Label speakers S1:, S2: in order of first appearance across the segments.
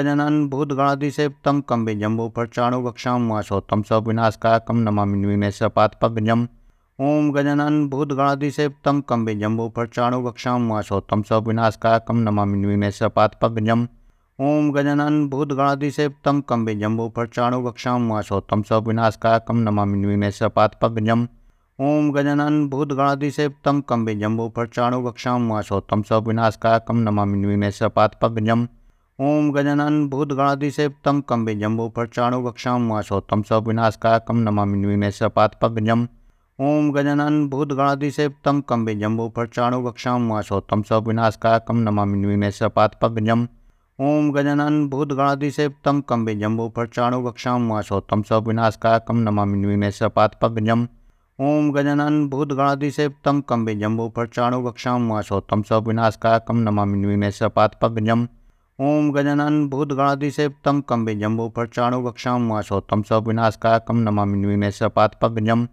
S1: Gajanan भूतगणाधिसेवितं कम्बिजम्बूफट्चाणूकक्षां वासोत्तं सविनाशकारकं Namami निर्विघ्नस्यपादपङ्कजम्। Om Gajanan भूतगणाधिसेवितं कम्बिजम्बूफट्चाणूकक्षां वासोत्तं सविनाशकारकं Namami निर्विघ्नस्यपादपङ्कजम्। Om Gajanan भूतगणाधिसेवितं कम्बिजम्बूफट्चाणूकक्षां वासोत्तं सविनाशकारकं Namami निर्विघ्नस्यपादपङ्कजम्। Om Gajanan भूतगणाधिसेवितं कम्बिजम्बूफट्चाणूकक्षां वासोत्तं सविनाशकारकं Namami निर्विघ्नस्यपादपङ्कजम्। Om Gajanan भूतगणाधिसेवितं कम्बिजम्बूफट्चाणूकक्षां वासोत्तं सविनाशकारकं Namami निर्विघ्नस्यपादपङ्कजम्। Om Gajanan भूतगणाधिसेवितं कम्बिजम्बूफट्चाणूकक्षां वासोत्तं सविनाशकारकं Namami निर्विघ्नस्यपादपङ्कजम्। Om Gajanan भूतगणाधिसेवितं कम्बिजम्बूफट्चाणूकक्षां वासोत्तं सविनाशकारकं Namami निर्विघ्नस्यपादपङ्कजम्। Om Gajanan भूतगणाधिसेवितं कम्बिजम्बूफट्चाणूकक्षां वासोत्तं सविनाशकारकं Namami निर्विघ्नस्यपादपङ्कजम्। Om Gajanan भूतगणाधिसेवितं कम्बिजम्बूफट्चाणूकक्षां वासोत्तं सविनाशकारकं Namami निर्विघ्नस्यपादपङ्कजम्।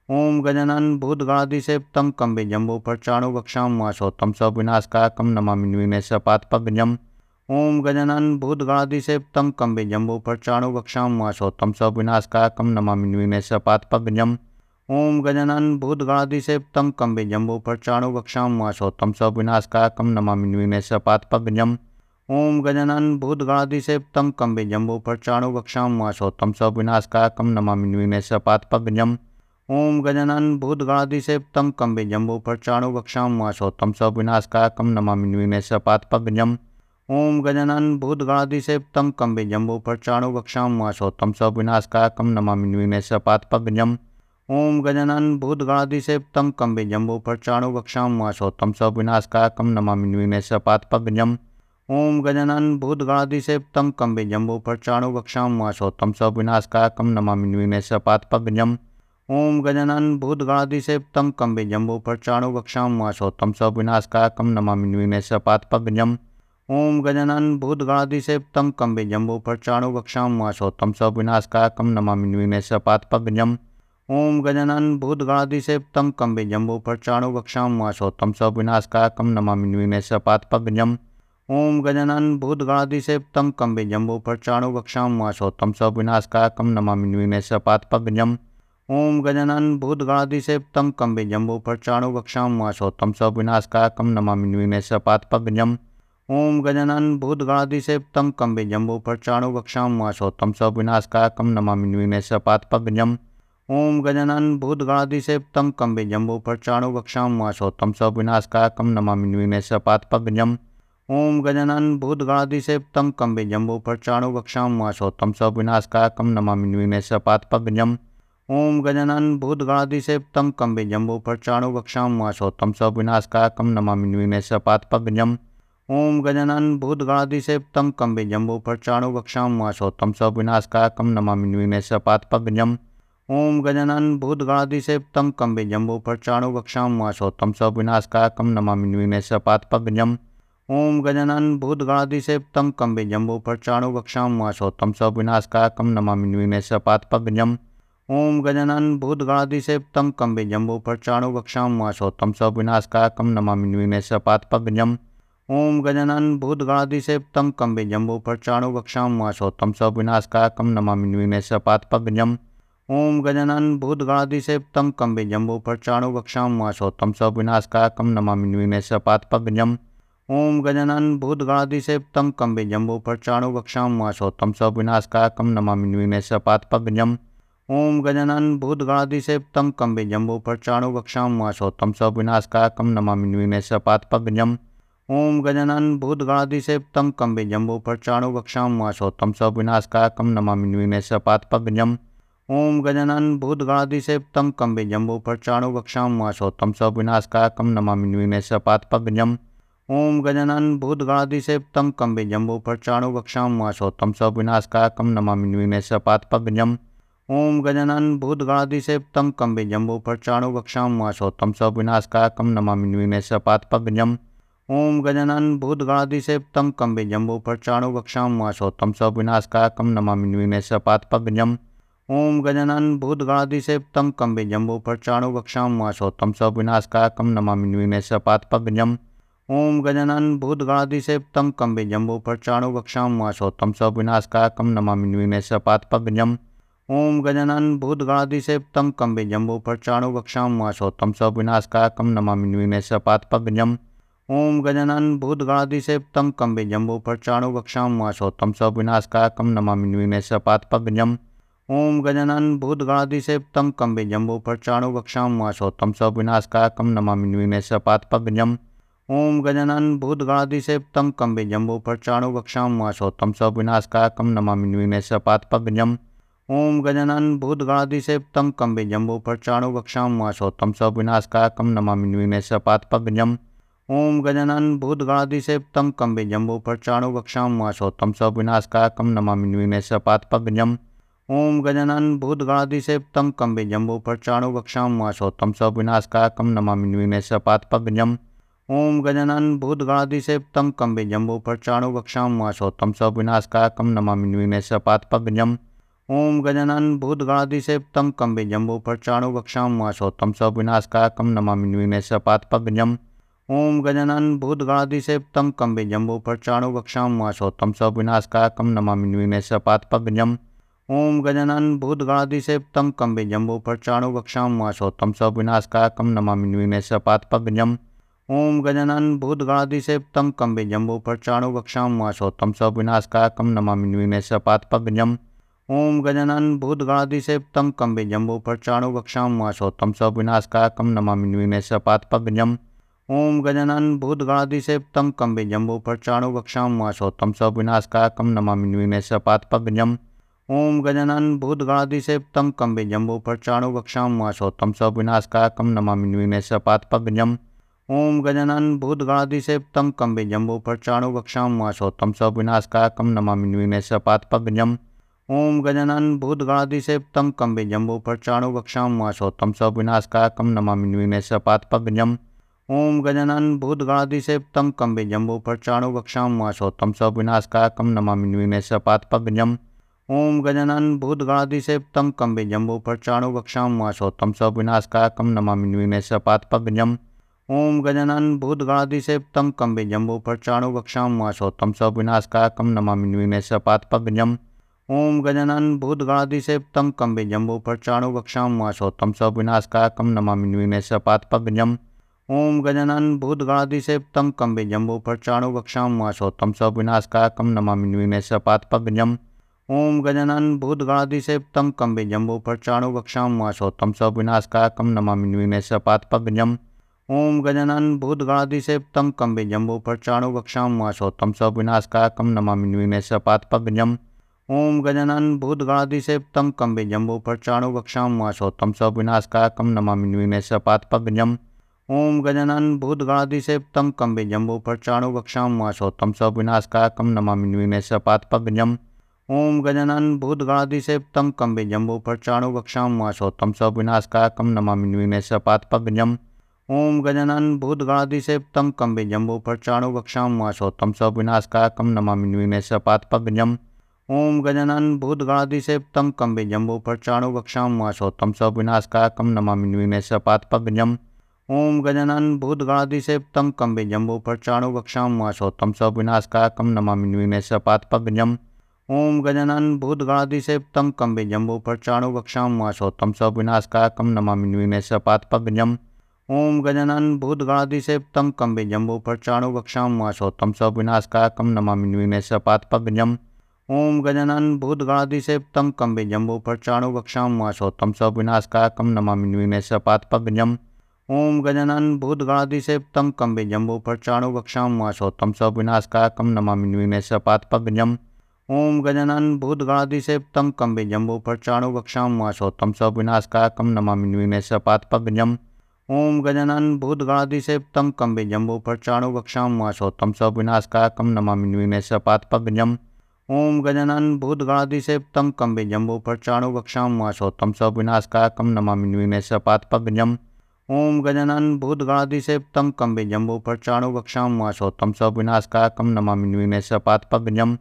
S1: Om Gajanan भूतगणाधिसेवितं कम्बिजम्बूफट्चाणूकक्षां वासोत्तं सविनाशकारकं Namami निर्विघ्नस्यपादपङ्कजम्। Om Gajanan भूतगणाधिसेवितं कम्बिजम्बूफट्चाणूकक्षां वासोत्तं सविनाशकारकं Namami निर्विघ्नस्यपादपङ्कजम्। Om Gajanan भूतगणाधिसेवितं कम्बिजम्बूफट्चाणूकक्षां वासोत्तं सविनाशकारकं Namami निर्विघ्नस्यपादपङ्कजम्। Om Gajanan भूतगणाधिसेवितं कम्बिजम्बूफट्चाणूकक्षां वासोत्तं सविनाशकारकं Namami निर्विघ्नस्यपादपङ्कजम्। Om Gajanan भूतगणाधिसेवितं कम्बिजम्बूफट्चाणूकक्षां वासोत्तं सविनाशकारकं Namami निर्विघ्नस्यपादपङ्कजम्। Om Gajanan भूतगणाधिसेवितं कम्बिजम्बूफट्चाणूकक्षां वासोत्तं सविनाशकारकं Namami निर्विघ्नस्यपादपङ्कजम्। Om Gajanan भूतगणाधिसेवितं कम्बिजम्बूफट्चाणूकक्षां वासोत्तं सविनाशकारकं Namami निर्विघ्नस्यपादपङ्कजम्। Om Gajanan भूतगणाधिसेवितं कम्बिजम्बूफट्चाणूकक्षां वासोत्तं सविनाशकारकं Namami निर्विघ्नस्यपादपङ्कजम्। Om Gajanan भूतगणाधिसेवितं कम्बिजम्बूफट्चाणूकक्षां वासोत्तं सविनाशकारकं Namami निर्विघ्नस्यपादपङ्कजम्। Om Gajanan भूतगणाधिसेवितं कम्बिजम्बूफट्चाणूकक्षां वासोत्तं सविनाशकारकं Namami निर्विघ्नस्यपादपङ्कजम्। Om Gajanan भूतगणाधिसेवितं कम्बिजम्बूफट्चाणूकक्षां वासोत्तं सविनाशकारकं Namami निर्विघ्नस्यपादपङ्कजम्। Om Gajanan भूतगणाधिसेवितं कम्बिजम्बूफट्चाणूकक्षां वासोत्तं सविनाशकारकं Namami निर्विघ्नस्यपादपङ्कजम्। Om Gajanan भूतगणाधिसेवितं कम्बिजम्बूफट्चाणूकक्षां वासोत्तं सविनाशकारकं Namami निर्विघ्नस्यपादपङ्कजम्। Om Gajanan भूतगणाधिसेवितं कम्बिजम्बूफट्चाणूकक्षां वासोत्तं सविनाशकारकं Namami निर्विघ्नस्यपादपङ्कजम्। Om Gajanan भूतगणाधिसेवितं कम्बिजम्बूफट्चाणूकक्षां वासोत्तं सविनाशकारकं Namami निर्विघ्नस्यपादपङ्कजम्। Om Gajanan भूतगणाधिसेवितं कम्बिजम्बूफट्चाणूकक्षां वासोत्तं सविनाशकारकं Namami निर्विघ्नस्यपादपङ्कजम्। Om Gajanan भूतगणाधिसेवितं कम्बिजम्बूफट्चाणूकक्षां वासोत्तं सविनाशकारकं Namami निर्विघ्नस्यपादपङ्कजम्। Om Gajanan भूतगणाधिसेवितं कम्बिजम्बूफट्चाणूकक्षां वासोत्तं सविनाशकारकं Namami निर्विघ्नस्यपादपङ्कजम्। Om Gajanan भूतगणाधिसेवितं कम्बिजम्बूफट्चाणूकक्षां वासोत्तं सविनाशकारकं Namami निर्विघ्नस्यपादपङ्कजम्। Om Gajanan भूतगणाधिसेवितं कम्बिजम्बूफट्चाणूकक्षां वासोत्तं सविनाशकारकं Namami निर्विघ्नस्यपादपङ्कजम्। Om Gajanan भूतगणाधिसेवितं कम्बिजम्बूफट्चाणूकक्षां वासोत्तं सविनाशकारकं Namami निर्विघ्नस्यपादपङ्कजम्। Om Gajanan भूतगणाधिसेवितं कम्बिजम्बूफट्चाणूकक्षां वासोत्तं सविनाशकारकं Namami निर्विघ्नस्यपादपङ्कजम्। Om Gajanan भूतगणाधिसेवितं कम्बिजम्बूफट्चाणूकक्षां वासोत्तं सविनाशकारकं Namami निर्विघ्नस्यपादपङ्कजम्। Om Gajanan भूतगणाधिसेवितं कम्बिजम्बूफट्चाणूकक्षां वासोत्तं सविनाशकारकं Namami निर्विघ्नस्यपादपङ्कजम्। Om Gajanan भूतगणाधिसेवितं कम्बिजम्बूफट्चाणूकक्षां वासोत्तं सविनाशकारकं Namami निर्विघ्नस्यपादपङ्कजम्। Om Gajanan भूतगणाधिसेवितं कम्बिजम्बूफट्चाणूकक्षां वासोत्तं सविनाशकारकं Namami निर्विघ्नस्यपादपङ्कजम्। Om Gajanan भूतगणाधिसेवितं कम्बिजम्बूफट्चाणूकक्षां वासोत्तं सविनाशकारकं Namami निर्विघ्नस्यपादपङ्कजम्। Om Gajanan भूतगणाधिसेवितं कम्बिजम्बूफट्चाणूकक्षां वासोत्तं सविनाशकारकं Namami निर्विघ्नस्यपादपङ्कजम्। Om Gajanan भूतगणाधिसेवितं कम्बिजम्बूफट्चाणूकक्षां वासोत्तं सविनाशकारकं Namami निर्विघ्नस्यपादपङ्कजम्। Om Gajanan भूतगणाधिसेवितं कम्बिजम्बूफट्चाणूकक्षां वासोत्तं सविनाशकारकं Namami निर्विघ्नस्यपादपङ्कजम्। Om Gajanan भूतगणाधिसेवितं कम्बिजम्बूफट्चाणूकक्षां वासोत्तं सविनाशकारकं Namami निर्विघ्नस्यपादपङ्कजम्। Om Gajanan भूतगणाधिसेवितं कम्बे जम्बूफट्चाणूरक्षां माशोत्तं सविनाशकारकं Namami निर्विघ्नस्यपादपङ्कजम्। Om Gajanan भूतगणाधिसेवितं कम्बे जम्बूफट्चाणूरक्षां माशोत्तं सविनाशकारकं Namami निर्विघ्नस्यपादपङ्कजम्। Om Gajanan भूतगणाधिसेवितं कम्बे जम्बूफट्चाणूरक्षां माशोत्तं सविनाशकारकं Namami निर्विघ्नस्यपादपङ्कजम्। Om Gajanan भूतगणाधिसेवितं कम्बे जम्बूफट्चाणूरक्षां माशोत्तं सविनाशकारकं Namami निर्विघ्नस्यपादपङ्कजम्। Om Gajanan भूतगणाधिसेवितं कम्बे जम्बूफट्चाणूरक्षां माशोत्तं सविनाशकारकं Namami निर्विघ्नस्यपादपङ्कजम्। Om Gajanan भूतगणाधिसेवितं कम्बे जम्बूफट्चाणूरक्षां माशोत्तं सविनाशकारकं Namami निर्विघ्नस्यपादपङ्कजम्। Om Gajanan भूतगणाधिसेवितं कम्बे जम्बूफट्चाणूरक्षां माशोत्तं सविनाशकारकं Namami निर्विघ्नस्यपादपङ्कजम्। Om Gajanan भूतगणाधिसेवितं कम्बे जम्बूफट्चाणूरक्षां माशोत्तं सविनाशकारकं Namami निर्विघ्नस्यपादपङ्कजम्। Om Gajanan भूतगणाधिसेवितं कम्बे जम्बूफट्चाणूरक्षां माशोत्तं सविनाशकारकं Namami निर्विघ्नस्यपादपङ्कजम्। Om Gajanan भूतगणाधिसेवितं कम्बे जम्बूफट्चाणूरक्षां माशोत्तं सविनाशकारकं Namami निर्विघ्नस्यपादपङ्कजम्। Om Gajanan भूतगणाधिसेवितं कम्बे जम्बूफट्चाणूरक्षां माशोत्तं सविनाशकारकं Namami निर्विघ्नस्यपादपङ्कजम्। Om Gajanan भूतगणाधिसेवितं कम्बे जम्बूफट्चाणूरक्षां माशोत्तं सविनाशकारकं Namami निर्विघ्नस्यपादपङ्कजम्। Om Gajanan भूतगणाधिसेवितं कम्बे जम्बूफट्चाणूरक्षां माशोत्तं सविनाशकारकं Namami निर्विघ्नस्यपादपङ्कजम्। Om Gajanan भूतगणाधिसेवितं कम्बे जम्बूफट्चाणूरक्षां माशोत्तं सविनाशकारकं Namami निर्विघ्नस्यपादपङ्कजम्। Om Gajanan भूतगणाधिसेवितं कम्बे जम्बूफट्चाणूरक्षां माशोत्तं सविनाशकारकं Namami निर्विघ्नस्यपादपङ्कजम्। Om Gajanan भूतगणाधिसेवितं कम्बे जम्बूफट्चाणूरक्षां माशोत्तं सविनाशकारकं Namami निर्विघ्नस्यपादपङ्कजम्। Om Gajanan भूतगणाधिसेवितं कम्बे जम्बूफट्चाणूरक्षां माशोत्तं सविनाशकारकं Namami निर्विघ्नस्यपादपङ्कजम्। Om Gajanan भूतगणाधिसेवितं कम्बे जम्बूफट्चाणूरक्षां माशोत्तं सविनाशकारकं Namami निर्विघ्नस्यपादपङ्कजम्। Om Gajanan भूतगणाधिसेवितं कम्बे जम्बूफट्चाणूरक्षां माशोत्तं सविनाशकारकं Namami निर्विघ्नस्यपादपङ्कजम्। Om Gajanan भूतगणाधिसेवितं कम्बे जम्बूफट्चाणूरक्षां माशोत्तं सविनाशकारकं Namami निर्विघ्नस्यपादपङ्कजम्। Om Gajanan भूतगणाधिसेवितं कम्बे जम्बूफट्चाणूरक्षां माशोत्तं सविनाशकारकं Namami निर्विघ्नस्यपादपङ्कजम्। Om Gajanan भूतगणाधिसेवितं कम्बे जम्बूफट्चाणूरक्षां माशोत्तं सविनाशकारकं Namami निर्विघ्नस्यपादपङ्कजम्। Om Gajanan भूतगणाधिसेवितं कम्बे जम्बूफट्चाणूरक्षां माशोत्तं सविनाशकारकं Namami निर्विघ्नस्यपादपङ्कजम्। Om Gajanan भूतगणाधिसेवितं कम्बे जम्बूफट्चाणूरक्षां माशोत्तं सविनाशकारकं Namami निर्विघ्नस्यपादपङ्कजम्। Om Gajanan भूतगणाधिसेवितं कम्बे जम्बूफट्चाणूरक्षां माशोत्तं सविनाशकारकं Namami निर्विघ्नस्यपादपङ्कजम्। Om Gajanan भूतगणाधिसेवितं कम्बे जम्बूफट्चाणूरक्षां माशोत्तं सविनाशकारकं Namami निर्विघ्नस्यपादपङ्कजम्। Om Gajanan भूतगणाधिसेवितं कम्बे जम्बूफट्चाणूरक्षां माशोत्तं सविनाशकारकं Namami निर्विघ्नस्यपादपङ्कजम्। Om Gajanan भूतगणाधिसेवितं कम्बे जम्बूफट्चाणूरक्षां माशोत्तं सविनाशकारकं Namami निर्विघ्नस्यपादपङ्कजम्। Om Gajanan भूतगणाधिसेवितं कम्बे जम्बूफट्चाणूरक्षां माशोत्तं सविनाशकारकं Namami निर्विघ्नस्यपादपङ्कजम्। Om Gajanan भूतगणाधिसेवितं कम्बे जम्बूफट्चाणूरक्षां माशोत्तं सविनाशकारकं Namami निर्विघ्नस्यपादपङ्कजम्। Om Gajanan भूतगणाधिसेवितं कम्बे जम्बूफट्चाणूरक्षां माशोत्तं सविनाशकारकं Namami निर्विघ्नस्यपादपङ्कजम्। Om Gajanan भूतगणाधिसेवितं कम्बे जम्बूफट्चाणूरक्षां माशोत्तं सविनाशकारकं Namami निर्विघ्नस्यपादपङ्कजम्। Om Gajanan भूतगणाधिसेवितं कम्बे जम्बूफट्चाणूरक्षां माशोत्तं सविनाशकारकं Namami निर्विघ्नस्यपादपङ्कजम्। Om Gajanan भूतगणाधिसेवितं कम्बे जम्बूफट्चाणूरक्षां माशोत्तं सविनाशकारकं Namami निर्विघ्नस्यपादपङ्कजम्। Om Gajanan भूतगणाधिसेवितं कम्बे जम्बूफट्चाणूरक्षां माशोत्तं सविनाशकारकं Namami निर्विघ्नस्यपादपङ्कजम्। Om Gajanan भूतगणाधिसेवितं कम्बे जम्बूफट्चाणूरक्षां माशोत्तं सविनाशकारकं Namami निर्विघ्नस्यपादपङ्कजम्। Om Gajanan भूतगणाधिसेवितं कम्बे जम्बूफट्चाणूरक्षां माशोत्तं सविनाशकारकं Namami निर्विघ्नस्यपादपङ्कजम्। Om Gajanan भूतगणाधिसेवितं कम्बे जम्बूफट्चाणूरक्षां माशोत्तं सविनाशकारकं Namami निर्विघ्नस्यपादपङ्कजम्। Om Gajanan भूतगणाधिसेवितं कम्बे जम्बूफट्चाणूरक्षां माशोत्तं सविनाशकारकं Namami निर्विघ्नस्यपादपङ्कजम्।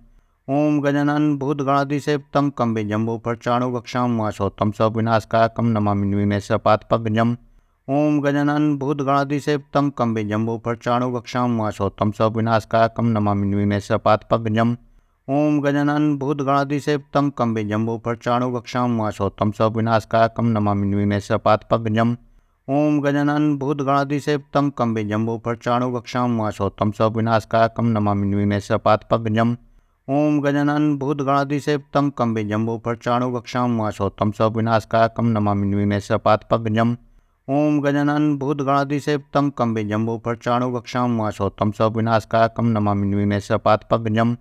S1: Om Gajanan भूतगणाधिसेवितं कम्बे जम्बूफट्चाणूरक्षां माशोत्तं सविनाशकारकं Namami निर्विघ्नस्यपादपङ्कजम्। Om Gajanan भूतगणाधिसेवितं कम्बिजम्बूफट्चाणूरक्षां माशोत्तं सविनाशकारकं Namami निर्णयसपादपगजम्। Om Gajanan भूतगणाधिसेवितं कम्बिजम्बूफट्चाणूरक्षां माशोत्तं सविनाशकारकं Namami निर्णयसपादपगजम्। Om Gajanan भूतगणाधिसेवितं कम्बिजम्बूफट्चाणूरक्षां माशोत्तं सविनाशकारकं Namami निर्णयसपादपगजम्। Om Gajanan भूतगणाधिसेवितं कम्बिजम्बूफट्चाणूरक्षां माशोत्तं सविनाशकारकं Namami निर्णयसपादपगजम्। Om Gajanan भूतगणाधिसेवितं कम्बिजम्बूफट्चाणूरक्षां माशोत्तं सविनाशकारकं Namami निर्णयसपादपगजम्।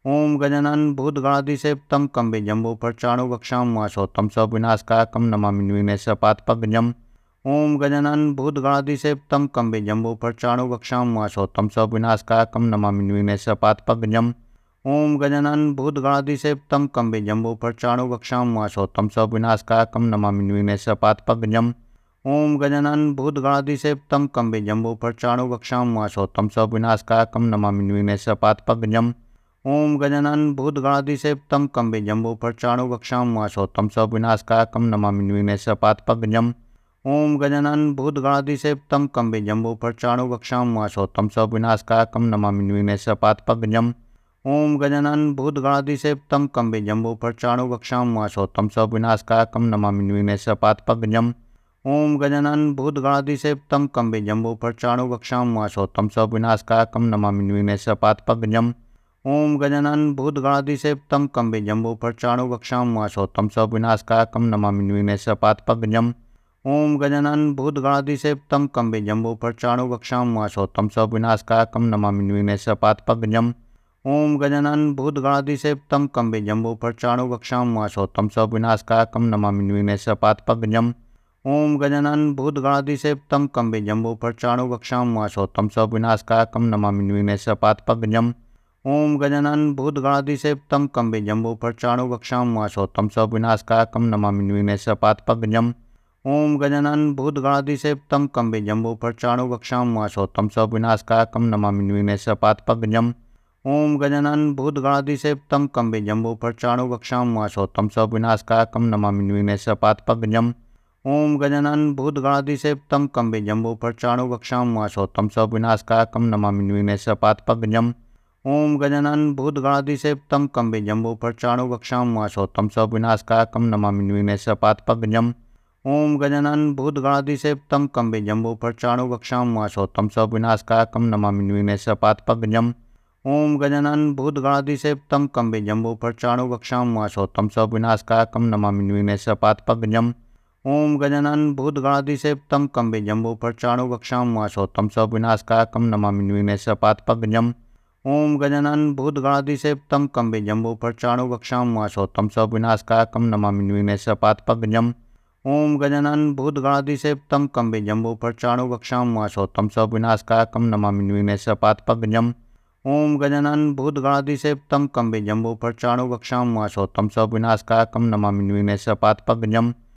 S1: Om Gajanan भूतगणाधिसेवितं कम्बिजम्बूफट्चाणूरक्षां माशोत्तं सविनाशकारकं Namami निर्णयसपादपगजम्। Om Gajanan भूतगणाधिसेवितं कम्बिजम्बूफट्चाणूरक्षां माशोत्तं सविनाशकारकं Namami निर्णयसपादपगजम्। Om Gajanan भूतगणाधिसेवितं कम्बिजम्बूफट्चाणूरक्षां माशोत्तं सविनाशकारकं Namami निर्णयसपादपगजम्। Om Gajanan भूतगणाधिसेवितं कम्बिजम्बूफट्चाणूरक्षां माशोत्तं सविनाशकारकं Namami निर्णयसपादपगजम्। Om Gajanan भूतगणाधिसेवितं कम्बिजम्बूफट्चाणूरक्षां माशोत्तं सविनाशकारकं Namami निर्णयसपादपगजम्। Om Gajanan भूतगणाधिसेवितं कम्बिजम्बूफट्चाणूरक्षां माशोत्तं सविनाशकारकं Namami निर्णयसपादपगजम्। Om Gajanan भूतगणाधिसेवितं कम्बिजम्बूफट्चाणूरक्षां माशोत्तं सविनाशकारकं Namami निर्णयसपादपगजम्। Om Gajanan भूतगणाधिसेवितं कम्बिजम्बूफट्चाणूरक्षां माशोत्तं सविनाशकारकं Namami निर्णयसपादपगजम्। Om Gajanan भूतगणाधिसेवितं कम्बिजम्बूफट्चाणूरक्षां माशोत्तं सविनाशकारकं Namami निर्णयसपादपगजम्। Om Gajanan भूतगणाधिसेवितं कम्बिजम्बूफट्चाणूरक्षां माशोत्तं सविनाशकारकं Namami निर्णयसपादपगजम्। Om Gajanan भूतगणाधिसेवितं कम्बिजम्बूफट्चाणूरक्षां माशोत्तं सविनाशकारकं Namami निर्णयसपादपगजम्। Om Gajanan भूतगणाधिसेवितं कम्बिजम्बूफट्चाणूरक्षां माशोत्तं सविनाशकारकं Namami निर्णयसपादपगजम्। Om Gajanan भूतगणाधिसेवितं कम्बिजम्बूफट्चाणूरक्षां माशोत्तं सविनाशकारकं Namami निर्णयसपादपगजम्। Om Gajanan भूतगणाधिसेवितं कम्बिजम्बूफट्चाणूरक्षां माशोत्तं सविनाशकारकं Namami निर्णयसपादपगजम्। Om Gajanan भूतगणाधिसेवितं कम्बिजम्बूफट्चाणूरक्षां माशोत्तं सविनाशकारकं Namami निर्णयसपादपगजम्। Om Gajanan भूतगणाधिसेवितं कम्बिजम्बूफट्चाणूरक्षां माशोत्तं सविनाशकारकं Namami निर्णयसपादपगजम्। Om Gajanan भूतगणाधिसेवितं कम्बिजम्बूफट्चाणूरक्षां माशोत्तं सविनाशकारकं Namami निर्णयसपादपगजम्। Om Gajanan भूतगणाधिसेवितं कम्बिजम्बूफट्चाणूरक्षां माशोत्तं सविनाशकारकं Namami निर्णयसपादपगजम्। Om Gajanan भूतगणाधिसेवितं कम्बिजम्बूफट्चाणूरक्षां माशोत्तं सविनाशकारकं Namami निर्णयसपादपगजम्। Om Gajanan भूतगणाधिसेवितं कम्बिजम्बूफट्चाणूरक्षां माशोत्तं सविनाशकारकं Namami निर्णयसपादपगजम्। Om Gajanan भूतगणाधिसेवितं कम्बिजम्बूफट्चाणूरक्षां माशोत्तं सविनाशकारकं Namami निर्णयसपादपगजम्। Om Gajanan भूतगणाधिसेवितं कम्बिजम्बूफट्चाणूरक्षां माशोत्तं सविनाशकारकं Namami निर्णयसपादपगजम्। Om Gajanan भूतगणाधिसेवितं कम्बिजम्बूफट्चाणूरक्षां माशोत्तं सविनाशकारकं Namami निर्णयसपादपगजम्।